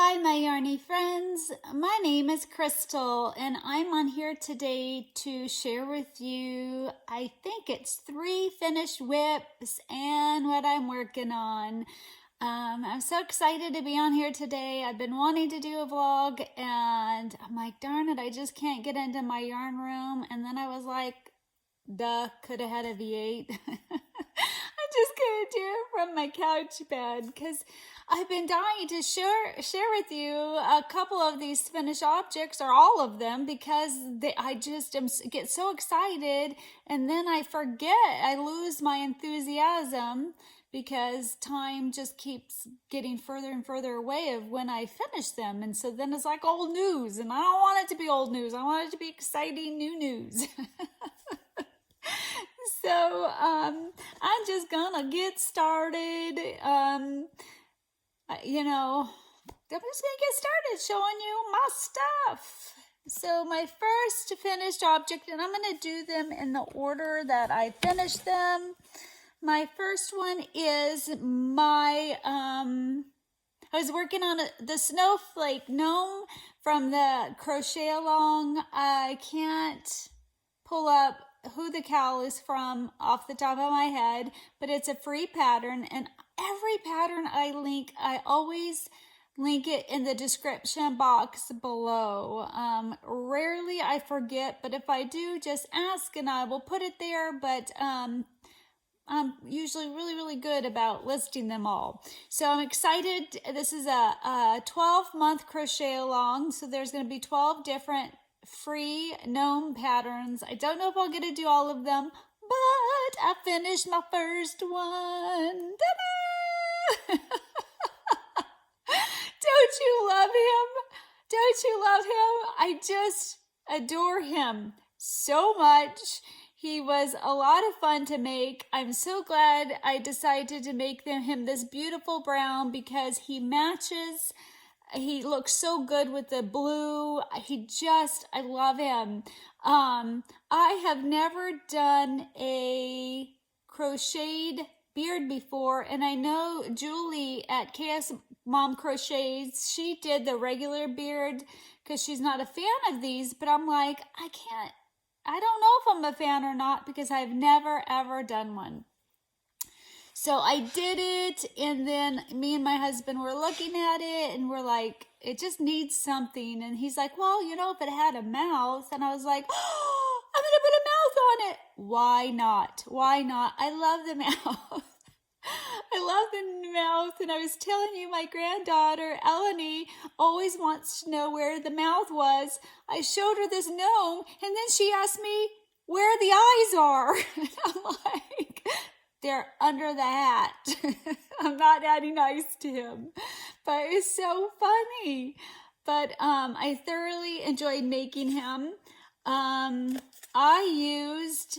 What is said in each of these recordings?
Hi, my yarny friends. My name is Crystal, and I'm on here today to share with you, I think it's 3 finished whips and what I'm working on. I'm so excited to be on here today. I've been wanting to do a vlog, and I'm like, darn it, I just can't get into my yarn room. And then I was like, duh, could have had a V8. I'm just gonna do it from my couch bed because I've been dying to share with you a couple of these finished objects, or all of them, because I just get so excited and then I forget. I lose my enthusiasm because time just keeps getting further and further away of when I finish them. And so then it's like old news, and I don't want it to be old news. I want it to be exciting new news. So I'm just gonna get started. I'm just gonna get started showing you my stuff. So my first finished object, and I'm gonna do them in the order that I finished them. My first one is my, I was working on the snowflake gnome from the Crochet Along. I can't pull up who the CAL is from off the top of my head, but it's a free pattern, and every pattern I link, I always link it in the description box below. Rarely I forget, but if I do, just ask and I will put it there. But I'm usually really good about listing them all. So I'm excited. This is a 12-month crochet along, so there's going to be 12 different free gnome patterns. I don't know if I'll get to do all of them, but I finished my first one. Ta-da! Don't you love him? Don't you love him? I just adore him so much. He was a lot of fun to make. I'm so glad I decided to make him this beautiful brown because he matches. He looks so good with the blue. I love him. I have never done a crocheted beard before, and I know Julie at KS Mom Crochets, she did the regular beard because she's not a fan of these, but I'm like, I don't know if I'm a fan or not because I've never ever done one. So I did it, and then me and my husband were looking at it, and we're like, it just needs something. And he's like, well, if it had a mouth. And I was like, oh, I'm going to put a mouth on it. Why not? Why not? I love the mouth. I love the mouth. And I was telling you, my granddaughter, Eleni, always wants to know where the mouth was. I showed her this gnome, and then she asked me where the eyes are. And I'm like, they're under the hat. I'm not adding nice to him, but it's so funny. But I thoroughly enjoyed making him. I used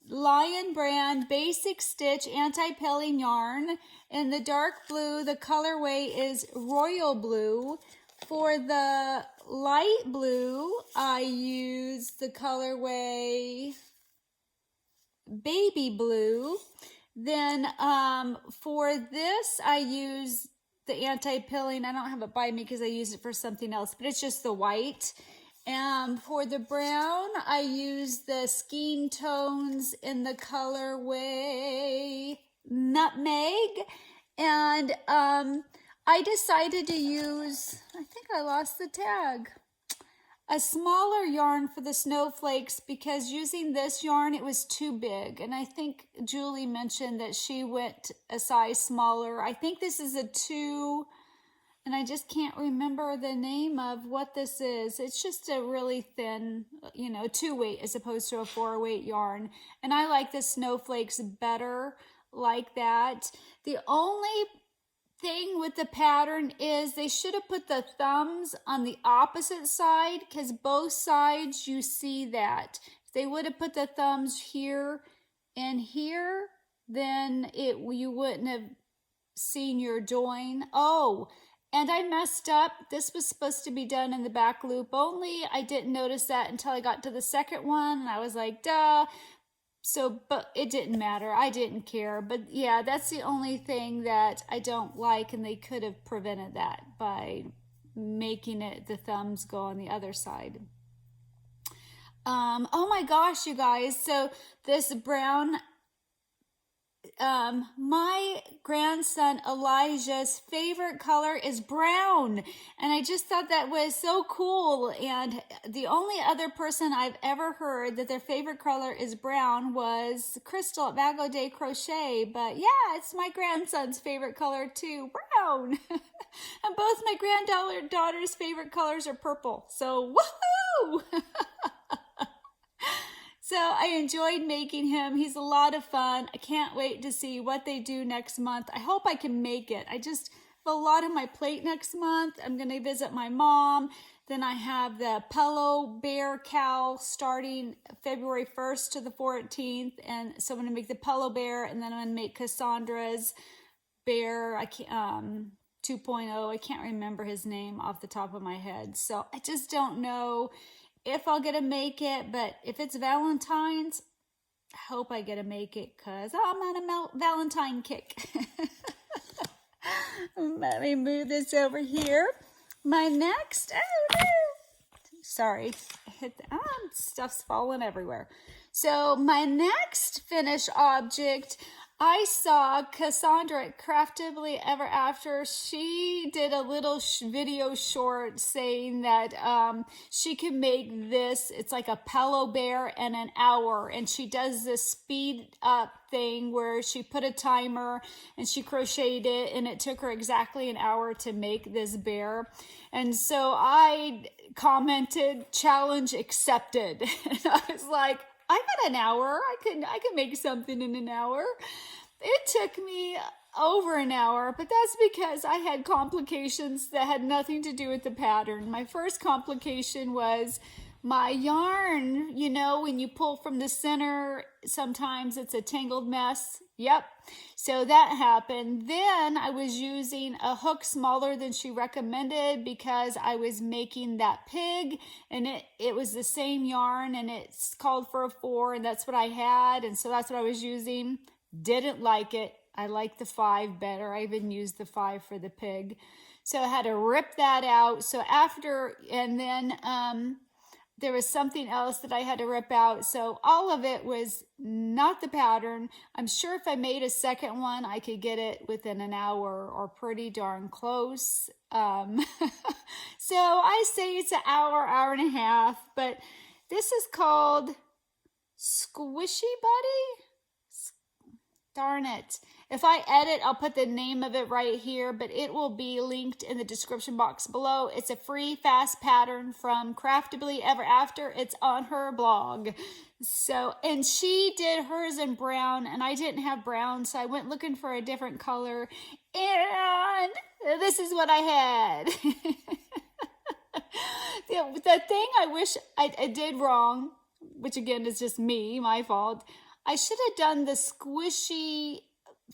Lion brand basic stitch anti-pilling yarn. In the dark blue, the colorway is royal blue. For the light blue, I used the colorway baby blue. Then for this, I use the anti-pilling. I don't have it by me because I use it for something else, but it's just the white. And for the brown, I use the skein tones in the colorway nutmeg. And I decided to use, I think I lost the tag, a smaller yarn for the snowflakes because using this yarn, it was too big. And I think Julie mentioned that she went a size smaller. I think this is a 2, and I just can't remember the name of what this is. It's just a really thin, 2-weight as opposed to a 4-weight yarn. And I like the snowflakes better like that. The only thing with the pattern is they should have put the thumbs on the opposite side because both sides you see that. If they would have put the thumbs here and here, then you wouldn't have seen your join. Oh, and I messed up. This was supposed to be done in the back loop only. I didn't notice that until I got to the second one, and I was like, duh. So, but it didn't matter. I didn't care. But yeah, that's the only thing that I don't like, and they could have prevented that by making it, the thumbs go on the other side. Oh my gosh, you guys. So this brown, my grandson Elijah's favorite color is brown, and I just thought that was so cool. And the only other person I've ever heard that their favorite color is brown was Crystal at Valentines Day Crochet. But yeah, it's my grandson's favorite color too, brown. And both my granddaughter's favorite colors are purple. So woohoo! So I enjoyed making him. He's a lot of fun. I can't wait to see what they do next month. I hope I can make it. I just have a lot on my plate next month. I'm going to visit my mom. Then I have the Pillow Bear CAL starting February 1st to the 14th. And so I'm going to make the Pillow Bear, and then I'm going to make Cassandra's bear. I can't, 2.0. I can't remember his name off the top of my head. So I just don't know if I'll get to make it, but if it's Valentine's, I hope I get to make it because I'm on a Valentine kick. Let me move this over here. My next, oh no, sorry, stuff's falling everywhere. So my next finished object, I saw Cassandra at Craftably Ever After. She did a little video short saying that she can make this. It's like a pillow bear in an hour. And she does this speed up thing where she put a timer and she crocheted it. And it took her exactly an hour to make this bear. And so I commented, challenge accepted. And I was like, I got an hour. I can make something in an hour. It took me over an hour, but that's because I had complications that had nothing to do with the pattern. My first complication was my yarn. You know, when you pull from the center, sometimes it's a tangled mess. Yep. So that happened. Then I was using a hook smaller than she recommended because I was making that pig, and it was the same yarn, and it's called for a 4, and that's what I had. And so that's what I was using. Didn't like it. I like the 5 better. I even used the 5 for the pig. So I had to rip that out. So after, and then, there was something else that I had to rip out. So all of it was not the pattern. I'm sure if I made a second one, I could get it within an hour or pretty darn close. So I say it's an hour, hour and a half, but this is called Squishy Buddy. Darn it. If I edit, I'll put the name of it right here, but it will be linked in the description box below. It's a free, fast pattern from Craftably Ever After. It's on her blog. So, and she did hers in brown, and I didn't have brown, so I went looking for a different color, and this is what I had. The thing I wish I did wrong, which again is just me, my fault, I should have done the squishy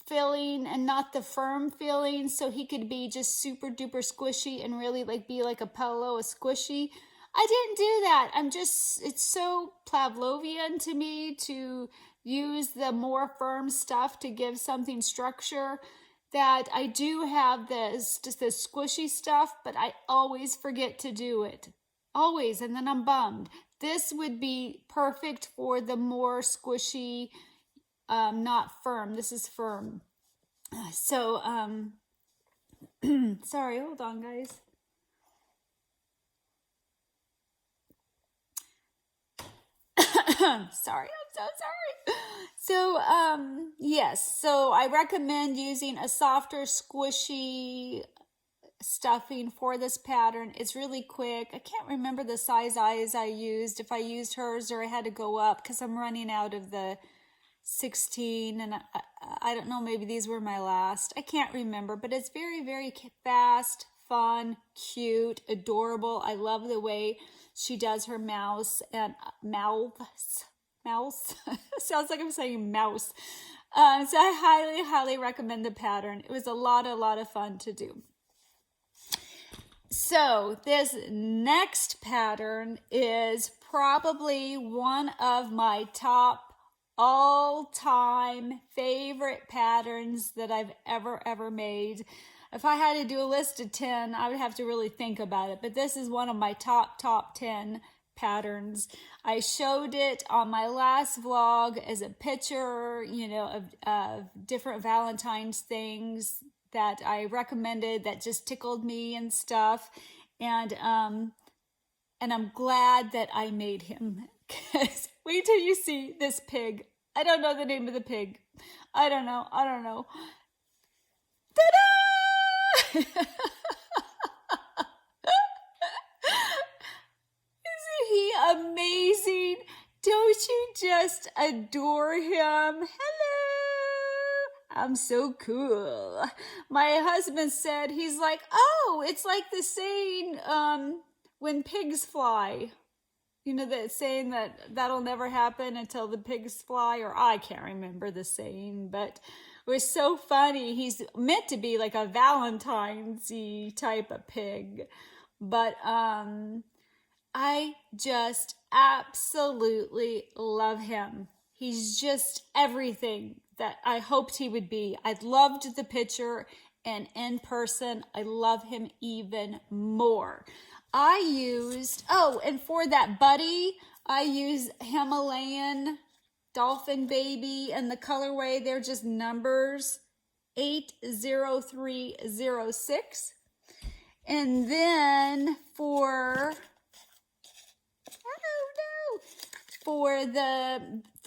filling and not the firm filling, so he could be just super duper squishy and really like be like a pillow, a squishy. I didn't do that. It's so Pavlovian to me to use the more firm stuff to give something structure that I do have just the squishy stuff, but I always forget to do it. Always, and then I'm bummed. This would be perfect for the more squishy, not firm. This is firm. So, sorry, hold on, guys. Sorry, I'm so sorry. So, yes, so I recommend using a softer, squishy stuffing for this pattern. It's really quick. I can't remember the size eyes I used, if I used hers or I had to go up because I'm running out of the 16, and I don't know, maybe these were my last. I can't remember, but it's very, very fast, fun, cute, adorable. I love the way she does her mouse and mouths. Mouse? Sounds like I'm saying mouse. So I highly, highly recommend the pattern. It was a lot of fun to do. So this next pattern is probably one of my top all-time favorite patterns that I've ever made. if I had to do a list of 10, I would have to really think about it. But this is one of my top 10 patterns. I showed it on my last vlog as a picture, you know, of different Valentine's things that I recommended that just tickled me and stuff. And I'm glad that I made him. Because wait till you see this pig. I don't know the name of the pig. I don't know. Ta-da! Isn't he amazing? Don't you just adore him? Hello! I'm so cool. My husband said, he's like, oh, it's like the saying, when pigs fly. You know, that saying that that'll never happen until the pigs fly, or I can't remember the saying, but it was so funny. He's meant to be like a Valentine's-y type of pig, but I just absolutely love him. He's just everything that I hoped he would be. I loved the picture, and in person, I love him even more. I used, and for that buddy, I used Himalayan Dolphin Baby, and the colorway, they're just numbers, 80306. And then for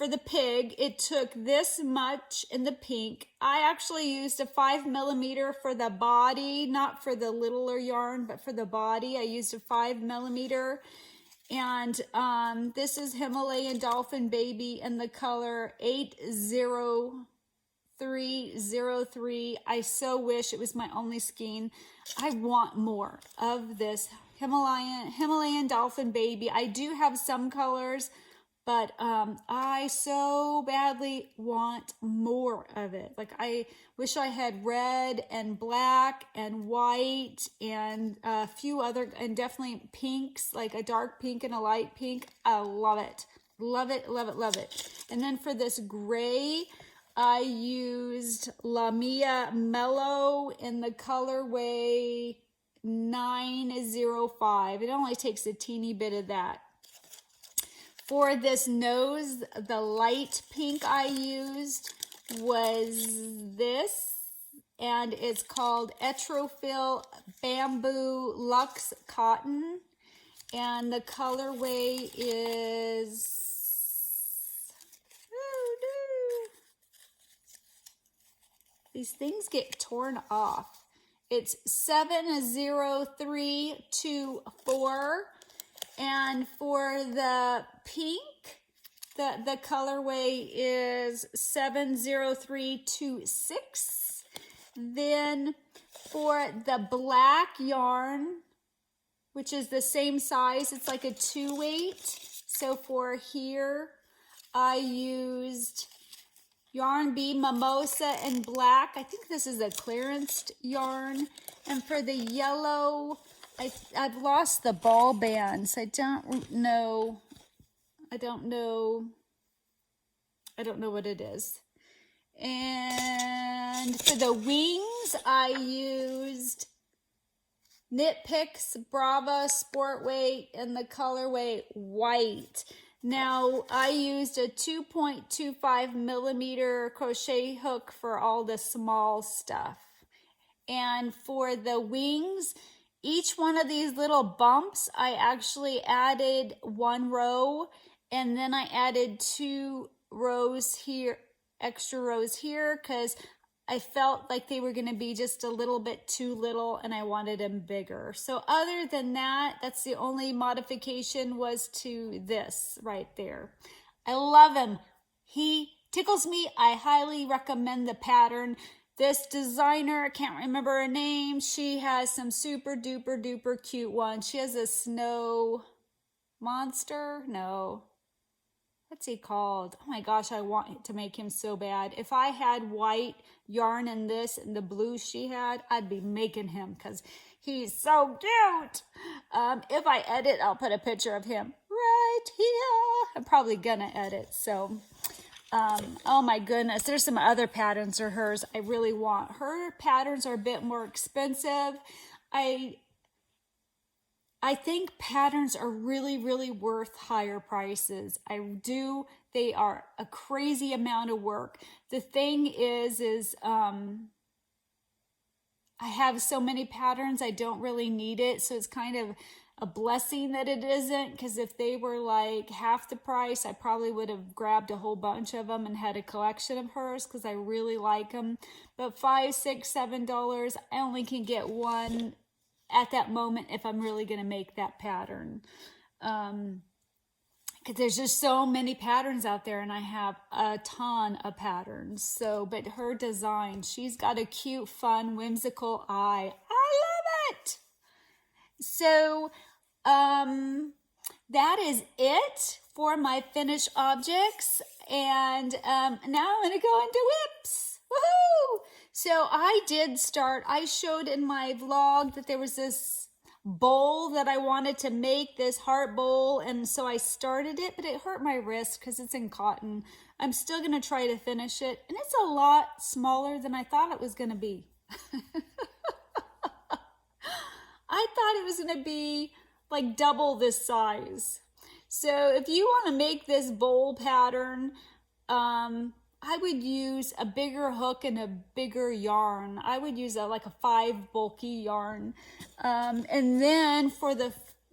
the pig, it took this much in the pink. I actually used a 5mm for the body, not for the littler yarn, but for the body. I used a 5mm. And this is Himalayan Dolphin Baby in the color 80303. I so wish it was my only skein. I want more of this Himalayan Dolphin Baby. I do have some colors, but I so badly want more of it. Like, I wish I had red and black and white and a few other, and definitely pinks, like a dark pink and a light pink. I love it. Love it, love it, love it. And then for this gray, I used Lamia Mellow in the colorway 905. It only takes a teeny bit of that. For this nose, the light pink I used was this, and it's called Etrofil Bamboo Luxe Cotton, and the colorway is, oh no, these things get torn off. It's 70324. And for the pink, the colorway is 70326. Then for the black yarn, which is the same size, it's like a 2/8. So for here, I used Yarn Bee Mimosa in black. I think this is a clearance yarn. And for the yellow, I've lost the ball bands. I don't know what it is. And for the wings, I used Knit Picks Brava Sport Weight in the colorway white. Now, I used a 2.25mm crochet hook for all the small stuff. And for the wings, each one of these little bumps, I actually added 1 row, and then I added 2 rows here, extra rows here, because I felt like they were going to be just a little bit too little and I wanted them bigger. So other than that, that's the only modification was to this right there. I love him. He tickles me. I highly recommend the pattern. This designer, I can't remember her name. She has some super duper duper cute ones. She has a snow monster. No. What's he called? Oh my gosh, I want to make him so bad. If I had white yarn in this and the blue she had, I'd be making him because he's so cute. If I edit, I'll put a picture of him right here. I'm probably gonna edit. So Oh my goodness, there's some other patterns of hers I really want. Her patterns are a bit more expensive. I think patterns are really, really worth higher prices. I do. They are a crazy amount of work. The thing is I have so many patterns, I don't really need it. So it's kind of a blessing that it isn't, because if they were like half the price, I probably would have grabbed a whole bunch of them and had a collection of hers because I really like them. But $5, $6, $7, I only can get one at that moment if I'm really going to make that pattern. Because there's just so many patterns out there, and I have a ton of patterns. So, but her design, she's got a cute, fun, whimsical eye. I love it. So, that is it for my finished objects. And now I'm going to go into whips. Woohoo! So I showed in my vlog that there was this bowl that I wanted to make, this heart bowl, and so I started it, but it hurt my wrist because it's in cotton. I'm still going to try to finish it, and it's a lot smaller than I thought it was going to be. I thought it was going to be like double this size. So if you want to make this bowl pattern, I would use a bigger hook and a bigger yarn. I would use like a 5 bulky yarn. And then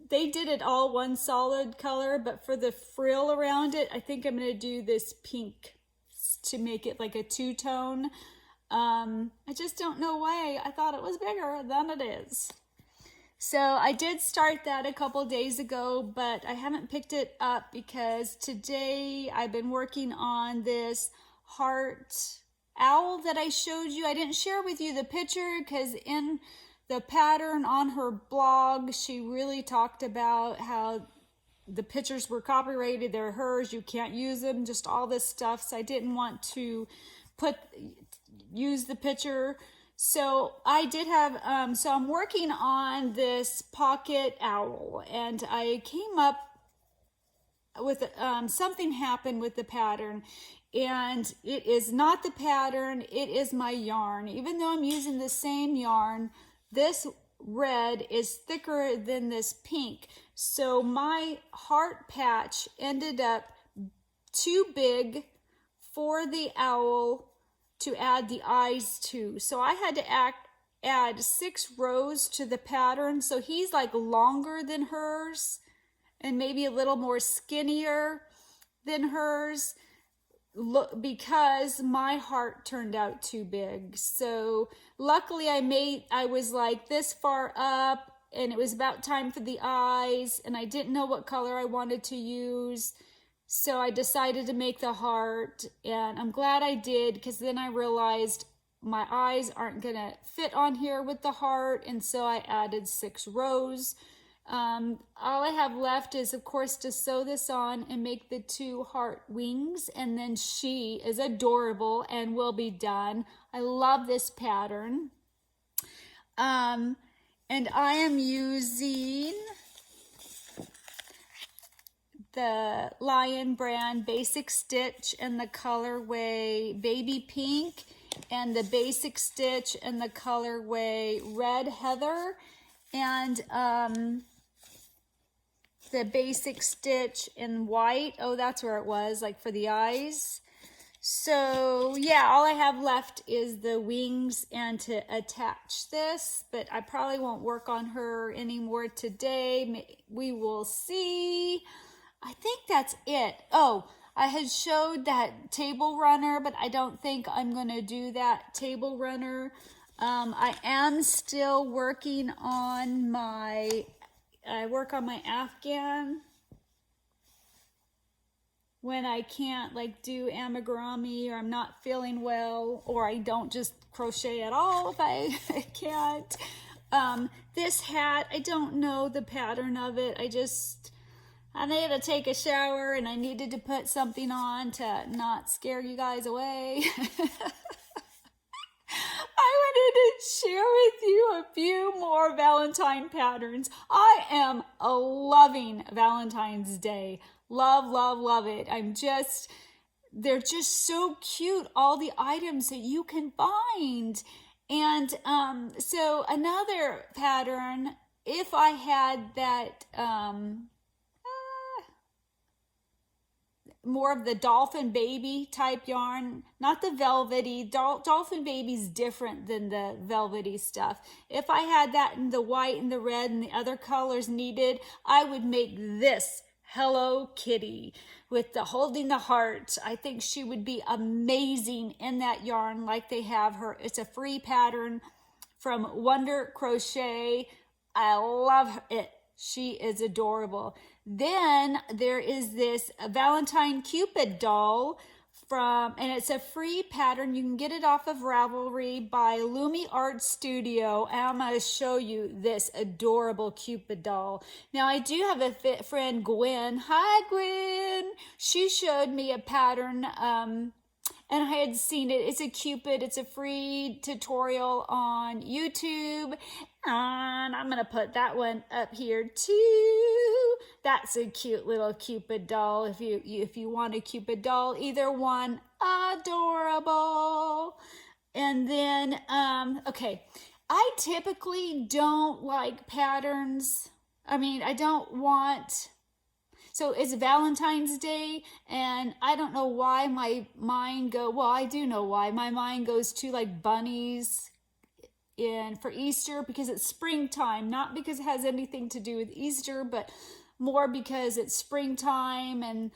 they did it all one solid color, but for the frill around it, I think I'm going to do this pink to make it like a 2-tone. I just don't know why I thought it was bigger than it is. So I did start that a couple days ago, but I haven't picked it up because today I've been working on this heart owl that I showed you. I didn't share with you the picture because in the pattern on her blog, she really talked about how the pictures were copyrighted, they're hers, you can't use them, just all this stuff. So I didn't want to use the picture. So I did have, so I'm working on this pocket owl, and I came up with, something happened with the pattern, and it is not the pattern, it is my yarn. Even though I'm using the same yarn, this red is thicker than this pink. So my heart patch ended up too big for the owl to add the eyes to. So I had to add 6 rows to the pattern. So he's like longer than hers and maybe a little more skinnier than hers, because my heart turned out too big. So luckily I was like this far up, and it was about time for the eyes, and I didn't know what color I wanted to use. So I decided to make the heart, and I'm glad I did, because then I realized my eyes aren't going to fit on here with the heart, and so I added 6 rows. All I have left is, of course, to sew this on and make the 2 heart wings, and then she is adorable and will be done. I love this pattern. And I am using the Lion brand Basic Stitch in the colorway Baby Pink, and the Basic Stitch in the colorway Red Heather, and the Basic Stitch in white. Oh, that's where it was, like for the eyes. So yeah, all I have left is the wings and to attach this, but I probably won't work on her anymore today. We will see. I think that's it. Oh, I had showed that table runner, but I don't think I'm going to do that table runner. I am still working on I work on my Afghan when I can't like do amigurumi, or I'm not feeling well, or I don't just crochet at all if I can't. This hat, I don't know the pattern of it. I needed to take a shower, and I needed to put something on to not scare you guys away. I wanted to share with you a few more Valentine patterns. I am loving Valentine's Day. Love, love, love it. I'm just they're just so cute, all the items that you can find. And so another pattern, if I had that more of the dolphin baby type yarn, not the velvety. Dolphin baby's different than the velvety stuff. If I had that in the white and the red and the other colors needed, I would make this Hello Kitty with the holding the heart. I think she would be amazing in that yarn like they have her. It's a free pattern from Wonder Crochet. I love it. She is adorable. Then there is this Valentine Cupid doll and it's a free pattern. You can get it off of Ravelry by Lumi Art Studio. And I'm going to show you this adorable Cupid doll. Now I do have a friend, Gwen. Hi, Gwen. She showed me a pattern and I had seen it. It's a Cupid. It's a free tutorial on YouTube. And I'm going to put that one up here too. That's a cute little Cupid doll. If you want a Cupid doll, either one, adorable. And then, okay, I typically don't like patterns. I mean, I don't want... So it's Valentine's Day, and I don't know why my mind well, I do know why. My mind goes to like bunnies for Easter because it's springtime, not because it has anything to do with Easter, but more because it's springtime. And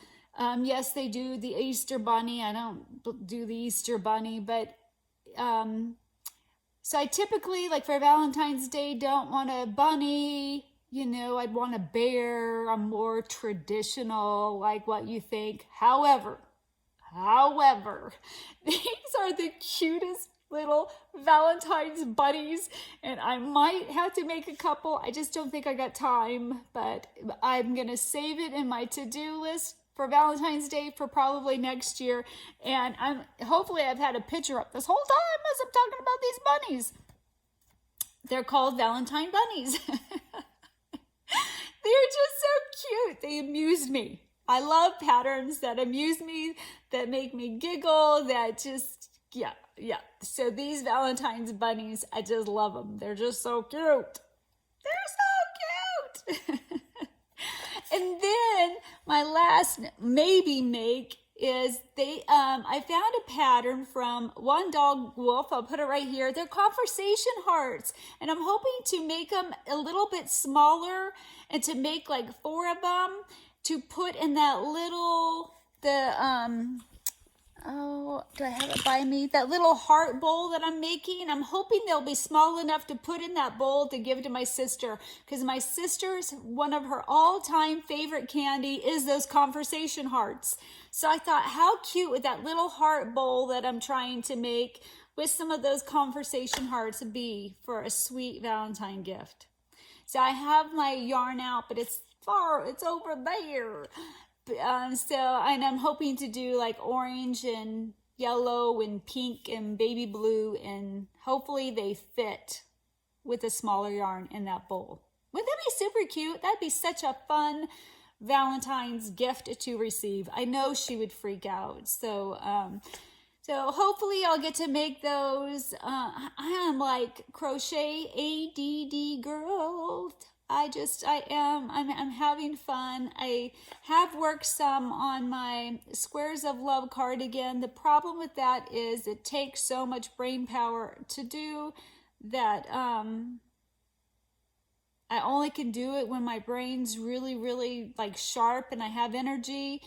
yes, they do the Easter bunny. I don't do the Easter bunny, but so I typically, like for Valentine's Day, don't want a bunny. You know, I'd want a bear. I'm more traditional, like what you think. However, these are the cutest little Valentine's bunnies, and I might have to make a couple. I just don't think I got time, but I'm gonna save it in my to-do list for Valentine's Day for probably next year. And hopefully I've had a picture up this whole time as I'm talking about these bunnies. They're called Valentine bunnies. They're just so cute. They amuse me. I love patterns that amuse me, that make me giggle, that just, yeah. So these Valentine's bunnies, I just love them. They're just so cute. They're so cute. And then my last maybe make is I found a pattern from One Dog Wolf. I'll put it right here. They're conversation hearts, and I'm hoping to make them a little bit smaller and to make like 4 of them to put in that little oh, do I have it by me? That little heart bowl that I'm making. I'm hoping they'll be small enough to put in that bowl to give to my sister, because my sister's, one of her all-time favorite candy is those conversation hearts. So I thought, how cute would that little heart bowl that I'm trying to make with some of those conversation hearts be for a sweet Valentine gift. So I have my yarn out, but it's over there. And I'm hoping to do like orange and yellow and pink and baby blue, and hopefully they fit with a smaller yarn in that bowl. Wouldn't that be super cute? That'd be such a fun Valentine's gift to receive. I know she would freak out. So hopefully I'll get to make those. I am like crochet ADD girl. I'm having fun. I have worked some on my Squares of Love cardigan. The problem with that is it takes so much brain power to do that. I only can do it when my brain's really, really like sharp and I have energy.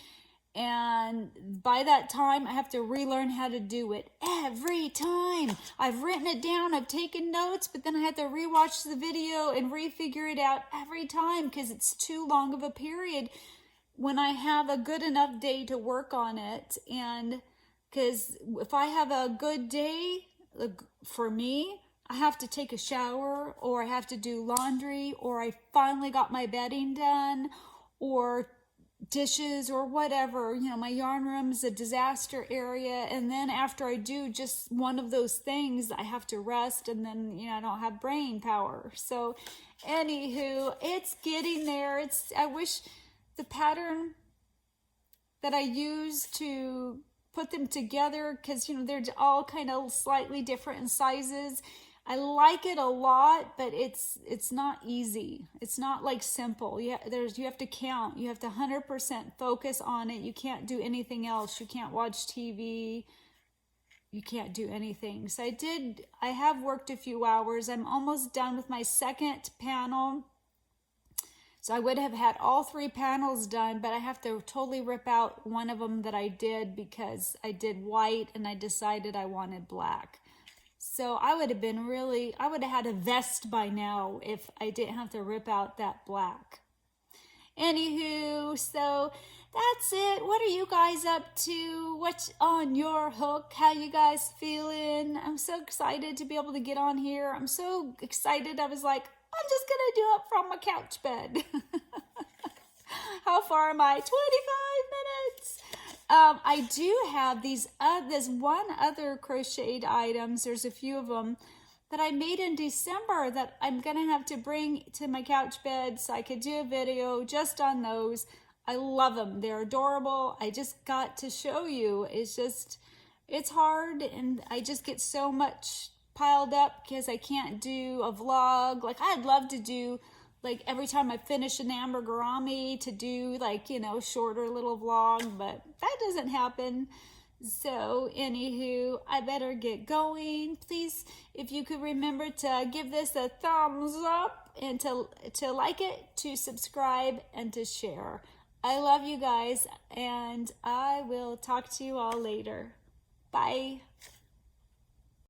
And by that time, I have to relearn how to do it every time. I've written it down, I've taken notes, but then I have to rewatch the video and refigure it out every time because it's too long of a period when I have a good enough day to work on it. And because if I have a good day, for me, I have to take a shower, or I have to do laundry, or I finally got my bedding done, or dishes or whatever. You know, my yarn room is a disaster area, and then after I do just one of those things, I have to rest, and then, you know, I don't have brain power. So anywho, it's getting there. I wish the pattern that I use to put them together because, you know, they're all kind of slightly different in sizes. I like it a lot, but it's not easy. It's not like simple. You have to count. You have to 100% focus on it. You can't do anything else. You can't watch TV. You can't do anything. So I have worked a few hours. I'm almost done with my second panel. So I would have had all 3 panels done, but I have to totally rip out one of them that I did because I did white and I decided I wanted black. So I would have had a vest by now if I didn't have to rip out that black. Anywho, so that's it. What are you guys up to? What's on your hook? How you guys feeling? I'm so excited to be able to get on here. I'm so excited. I was like, I'm just going to do it from my couch bed. How far am I? 25 minutes. I do have there's one other crocheted items. There's a few of them that I made in December that I'm going to have to bring to my couch bed so I could do a video just on those. I love them. They're adorable. I just got to show you. It's hard and I just get so much piled up because I can't do a vlog. Like I'd love to do like every time I finish an amigurumi to do like, you know, shorter little vlog, but that doesn't happen. So anywho, I better get going. Please, if you could remember to give this a thumbs up and to like it, to subscribe and to share. I love you guys and I will talk to you all later. Bye.